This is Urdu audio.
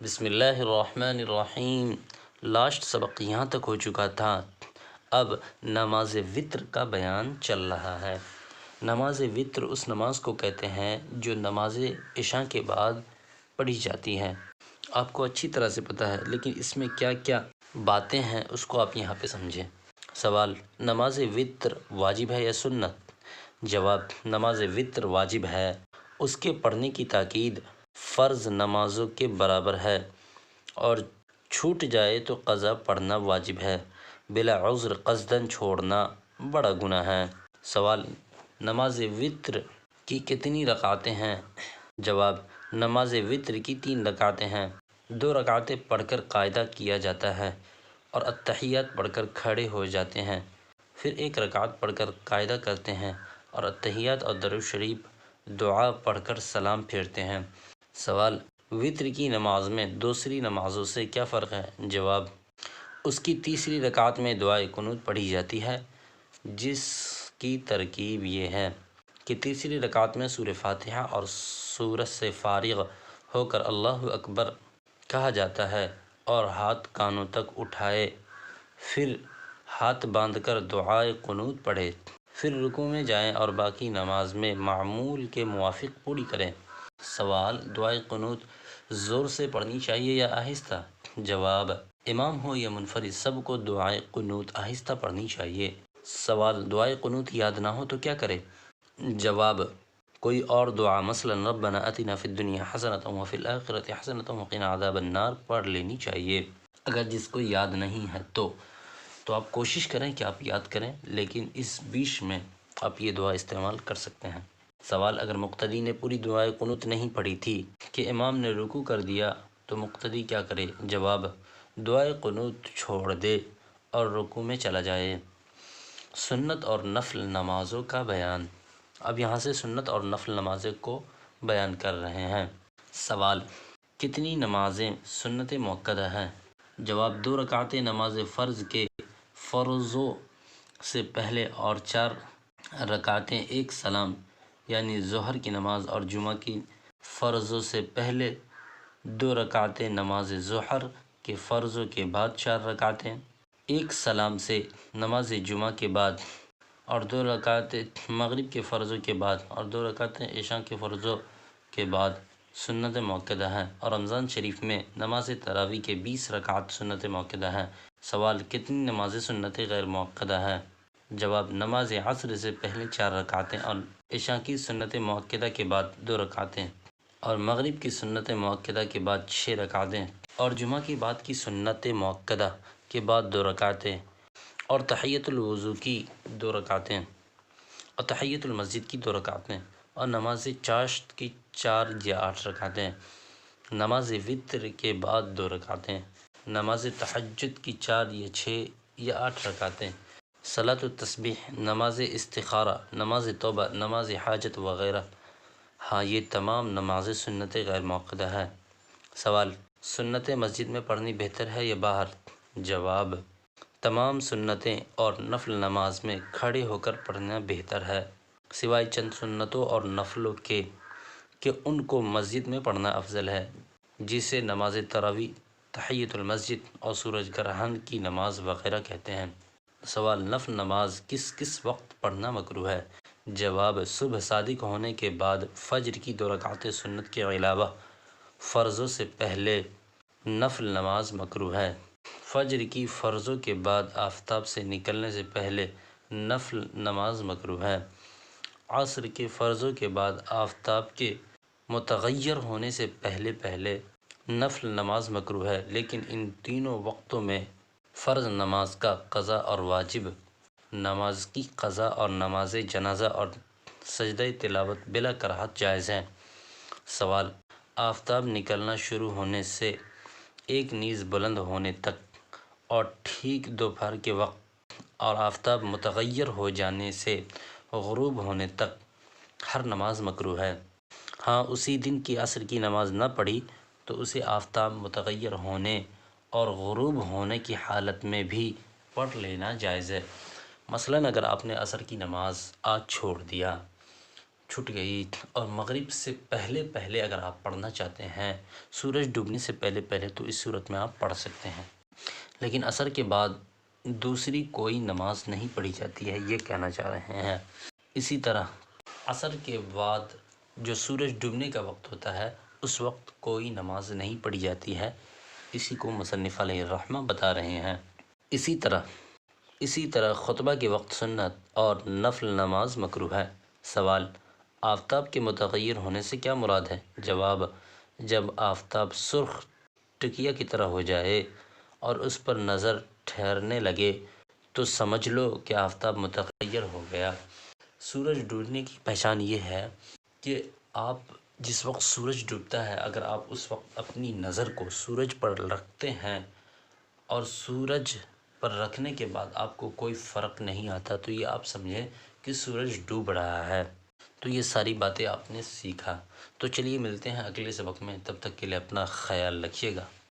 بسم اللہ الرحمن الرحیم۔ لاسٹ سبق یہاں تک ہو چکا تھا، اب نماز وتر کا بیان چل رہا ہے۔ نماز وتر اس نماز کو کہتے ہیں جو نماز عشاء کے بعد پڑھی جاتی ہے۔ آپ کو اچھی طرح سے پتہ ہے، لیکن اس میں کیا کیا باتیں ہیں اس کو آپ یہاں پہ سمجھیں۔ سوال: نماز وتر واجب ہے یا سنت؟ جواب: نماز وتر واجب ہے، اس کے پڑھنے کی تاکید فرض نمازوں کے برابر ہے، اور چھوٹ جائے تو قضا پڑھنا واجب ہے۔ بلا عذر قصداً چھوڑنا بڑا گناہ ہے۔ سوال: نماز وتر کی کتنی رکعتیں ہیں؟ جواب: نماز وتر کی 3 رکعتیں ہیں۔ 2 رکعتیں پڑھ کر قاعدہ کیا جاتا ہے اور اتحیات پڑھ کر کھڑے ہو جاتے ہیں، پھر 1 رکعت پڑھ کر قاعدہ کرتے ہیں اور اتحیات اور درود شریف دعا پڑھ کر سلام پھیرتے ہیں۔ سوال: وتر کی نماز میں دوسری نمازوں سے کیا فرق ہے؟ جواب: اس کی تیسری رکعت میں دعائے قنوت پڑھی جاتی ہے، جس کی ترکیب یہ ہے کہ تیسری رکعت میں سورہ فاتحہ اور سورت سے فارغ ہو کر اللہ اکبر کہا جاتا ہے اور ہاتھ کانوں تک اٹھائے، پھر ہاتھ باندھ کر دعائے قنوت پڑھے، پھر رکوع میں جائیں اور باقی نماز میں معمول کے موافق پوری کریں۔ سوال: دعائے قنوت زور سے پڑھنی چاہیے یا آہستہ؟ جواب: امام ہو یا منفرد، سب کو دعائے قنوت آہستہ پڑھنی چاہیے۔ سوال: دعائے قنوت یاد نہ ہو تو کیا کرے؟ جواب: کوئی اور دعا مثلا ربنا آتنا فی الدنیا حسنۃ وفی الآخرۃ حسنۃ وقنا عذاب النار پڑھ لینی چاہیے۔ اگر جس کو یاد نہیں ہے تو آپ کوشش کریں کہ آپ یاد کریں، لیکن اس بیچ میں آپ یہ دعا استعمال کر سکتے ہیں۔ سوال: اگر مقتدی نے پوری دعائے قنوت نہیں پڑھی تھی کہ امام نے رکوع کر دیا تو مقتدی کیا کرے؟ جواب: دعائے قنوت چھوڑ دے اور رکوع میں چلا جائے۔ سنت اور نفل نمازوں کا بیان۔ اب یہاں سے سنت اور نفل نمازوں کو بیان کر رہے ہیں۔ سوال: کتنی نمازیں سنت مؤکدہ ہیں؟ جواب: 2 رکعتیں نماز فرض کے فرضوں سے پہلے اور 4 رکعتیں ایک سلام، یعنی ظہر کی نماز اور جمعہ کی فرضوں سے پہلے 2 رکعتیں نماز ظہر کے فرضوں کے بعد 4 رکعتیں ایک سلام سے نماز جمعہ کے بعد، اور 2 رکعتیں مغرب کے فرضوں کے بعد اور 2 رکعتیں عشاء کے فرضوں کے بعد سنت مؤکدہ ہیں، اور رمضان شریف میں نماز تراویح کے 20 رکعت سنت مؤکدہ ہیں۔ سوال: کتنی نمازیں سنت غیر مؤکدہ ہیں؟ جواب: نماز عصر سے پہلے 4 رکعتیں اور عشاء کی سنت مؤکدہ کے بعد 2 رکعتیں، اور مغرب کی سنت مؤکدہ کے بعد 6 رکعتیں، اور جمعہ کی بعد کی سنت مؤکدہ کے بعد 2 رکعتیں، اور تحیۃ الوضو کی 2 رکعتیں، اور تحیۃ المسجد کی 2 رکعتیں، اور نماز چاشت کی 4 یا 8 رکعتیں، نماز وتر کے بعد 2 رکعتیں، نماز تہجد کی 4 یا 6 یا 8 رکعتیں، صلاۃ التسبیح، نماز استخارہ، نماز توبہ، نماز حاجت وغیرہ۔ ہاں، یہ تمام نمازیں سنت غیر مؤکدہ ہے۔ سوال: سنت مسجد میں پڑھنی بہتر ہے یا باہر؟ جواب: تمام سنتیں اور نفل نماز میں کھڑے ہو کر پڑھنا بہتر ہے، سوائے چند سنتوں اور نفلوں کے کہ ان کو مسجد میں پڑھنا افضل ہے، جسے نماز تراویح، تحیۃ المسجد اور سورج گرہن کی نماز وغیرہ کہتے ہیں۔ سوال: نفل نماز کس کس وقت پڑھنا مکروہ ہے؟ جواب: صبح صادق ہونے کے بعد، فجر کی 2 رکعتیں سنت کے علاوہ فرضوں سے پہلے نفل نماز مکروہ ہے۔ فجر کی فرضوں کے بعد آفتاب سے نکلنے سے پہلے نفل نماز مکروہ ہے۔ عصر کے فرضوں کے بعد آفتاب کے متغیر ہونے سے پہلے نفل نماز مکروہ ہے، لیکن ان تینوں وقتوں میں فرض نماز کا قضا اور واجب نماز کی قضا اور نماز جنازہ اور سجدہ تلاوت بلا کراہت جائز ہیں۔ سوال: آفتاب نکلنا شروع ہونے سے ایک نیز بلند ہونے تک اور ٹھیک دوپہر کے وقت اور آفتاب متغیر ہو جانے سے غروب ہونے تک ہر نماز مکروہ ہے۔ ہاں، اسی دن کی عصر کی نماز نہ پڑھی تو اسے آفتاب متغیر ہونے اور غروب ہونے کی حالت میں بھی پڑھ لینا جائز ہے۔ مثلاً اگر آپ نے عصر کی نماز آج چھوڑ دیا چھٹ گئی اور مغرب سے پہلے پہلے اگر آپ پڑھنا چاہتے ہیں، سورج ڈوبنے سے پہلے پہلے، تو اس صورت میں آپ پڑھ سکتے ہیں، لیکن عصر کے بعد دوسری کوئی نماز نہیں پڑھی جاتی ہے، یہ کہنا چاہ رہے ہیں۔ اسی طرح عصر کے بعد جو سورج ڈوبنے کا وقت ہوتا ہے، اس وقت کوئی نماز نہیں پڑھی جاتی ہے، اسی کو مصنف علیہ الرحمہ بتا رہے ہیں۔ اسی طرح خطبہ کے وقت سنت اور نفل نماز مکروہ ہے۔ سوال: آفتاب کے متغیر ہونے سے کیا مراد ہے؟ جواب: جب آفتاب سرخ ٹکیا کی طرح ہو جائے اور اس پر نظر ٹھہرنے لگے تو سمجھ لو کہ آفتاب متغیر ہو گیا۔ سورج ڈوبنے کی پہچان یہ ہے کہ آپ جس وقت سورج ڈوبتا ہے، اگر آپ اس وقت اپنی نظر کو سورج پر رکھتے ہیں اور سورج پر رکھنے کے بعد آپ کو کوئی فرق نہیں آتا، تو یہ آپ سمجھیں کہ سورج ڈوب رہا ہے۔ تو یہ ساری باتیں آپ نے سیکھا۔ تو چلیے ملتے ہیں اگلے سبق میں، تب تک کے لیے اپنا خیال رکھیے گا۔